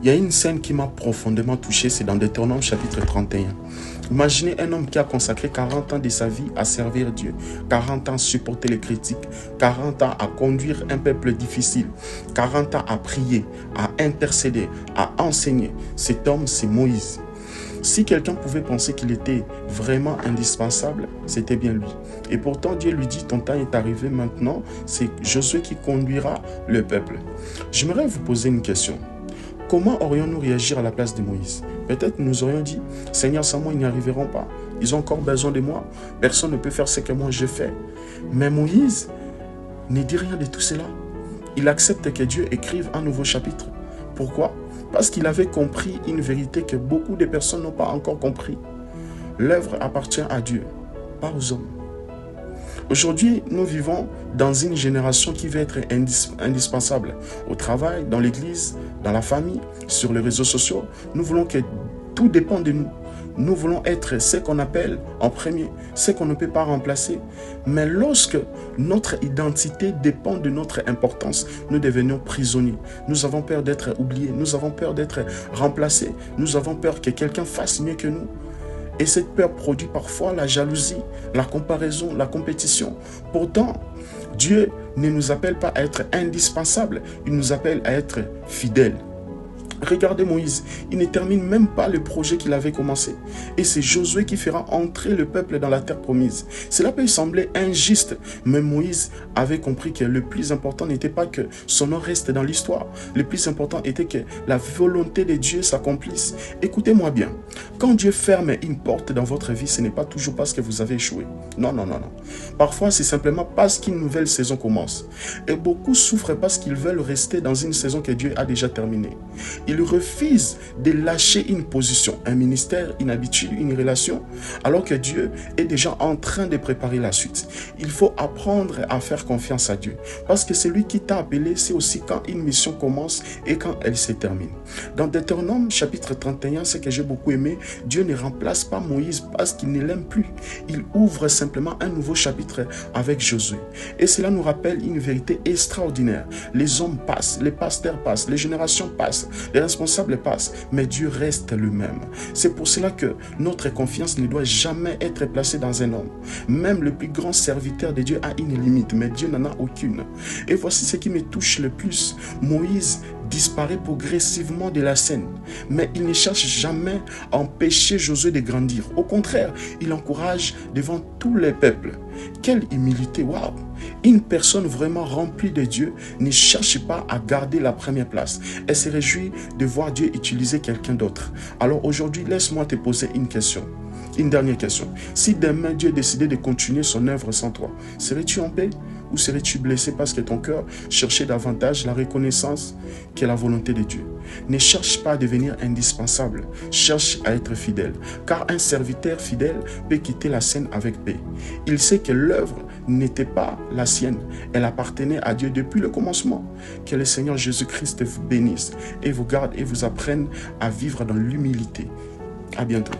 Il y a une scène qui m'a profondément touché, c'est dans Deutéronome chapitre 31. Imaginez un homme qui a consacré 40 ans de sa vie à servir Dieu, 40 ans à supporter les critiques, 40 ans à conduire un peuple difficile, 40 ans à prier, à intercéder, à enseigner. Cet homme, c'est Moïse. Si quelqu'un pouvait penser qu'il était vraiment indispensable, c'était bien lui. Et pourtant, Dieu lui dit, ton temps est arrivé maintenant, c'est Josué qui conduira le peuple. J'aimerais vous poser une question. Comment aurions-nous réagi à la place de Moïse? Peut-être nous aurions dit, Seigneur, sans moi, ils n'y arriveront pas. Ils ont encore besoin de moi. Personne ne peut faire ce que moi je fais. Mais Moïse ne dit rien de tout cela. Il accepte que Dieu écrive un nouveau chapitre. Pourquoi? Parce qu'il avait compris une vérité que beaucoup de personnes n'ont pas encore compris. L'œuvre appartient à Dieu, pas aux hommes. Aujourd'hui, nous vivons dans une génération qui veut être indispensable. Au travail, dans l'église, dans la famille, sur les réseaux sociaux. Nous voulons que tout dépende de nous. Nous voulons être ce qu'on appelle en premier, ce qu'on ne peut pas remplacer. Mais lorsque notre identité dépend de notre importance, nous devenons prisonniers. Nous avons peur d'être oubliés, nous avons peur d'être remplacés, nous avons peur que quelqu'un fasse mieux que nous. Et cette peur produit parfois la jalousie, la comparaison, la compétition. Pourtant, Dieu ne nous appelle pas à être indispensables, il nous appelle à être fidèles. Regardez Moïse, il ne termine même pas le projet qu'il avait commencé. Et c'est Josué qui fera entrer le peuple dans la terre promise. Cela peut sembler injuste, mais Moïse avait compris que le plus important n'était pas que son nom reste dans l'histoire. Le plus important était que la volonté de Dieu s'accomplisse. Écoutez-moi bien, quand Dieu ferme une porte dans votre vie, ce n'est pas toujours parce que vous avez échoué. Non. Parfois, c'est simplement parce qu'une nouvelle saison commence. Et beaucoup souffrent parce qu'ils veulent rester dans une saison que Dieu a déjà terminée. Ils refusent de lâcher une position, un ministère, une habitude, une relation, alors que Dieu est déjà en train de préparer la suite. Il faut apprendre à faire confiance à Dieu, parce que celui qui t'a appelé, c'est aussi quand une mission commence et quand elle se termine. Dans Deutéronome chapitre 31, ce que j'ai beaucoup aimé, Dieu ne remplace pas Moïse parce qu'il ne l'aime plus. Il ouvre simplement un nouveau chapitre avec Josué. Et cela nous rappelle une vérité extraordinaire. Les hommes passent, les pasteurs passent, les générations passent, les responsables passent, mais Dieu reste le même. C'est pour cela que notre confiance ne doit jamais être placée dans un homme. Même le plus grand serviteur de Dieu a une limite, mais Dieu n'en a aucune. Et voici ce qui me touche le plus. Moïse disparaît progressivement de la scène, mais il ne cherche jamais à empêcher Josué de grandir. Au contraire, il encourage devant tous les peuples. Quelle humilité, waouh! Une personne vraiment remplie de Dieu ne cherche pas à garder la première place. Elle se réjouit de voir Dieu utiliser quelqu'un d'autre. Alors aujourd'hui, laisse-moi te poser une question. Une dernière question. Si demain Dieu décidait de continuer son œuvre sans toi, serais-tu en paix ou serais-tu blessé parce que ton cœur cherchait davantage la reconnaissance que la volonté de Dieu? Ne cherche pas à devenir indispensable, cherche à être fidèle, car un serviteur fidèle peut quitter la scène avec paix. Il sait que l'œuvre n'était pas la sienne, elle appartenait à Dieu depuis le commencement. Que le Seigneur Jésus-Christ vous bénisse et vous garde et vous apprenne à vivre dans l'humilité. À bientôt.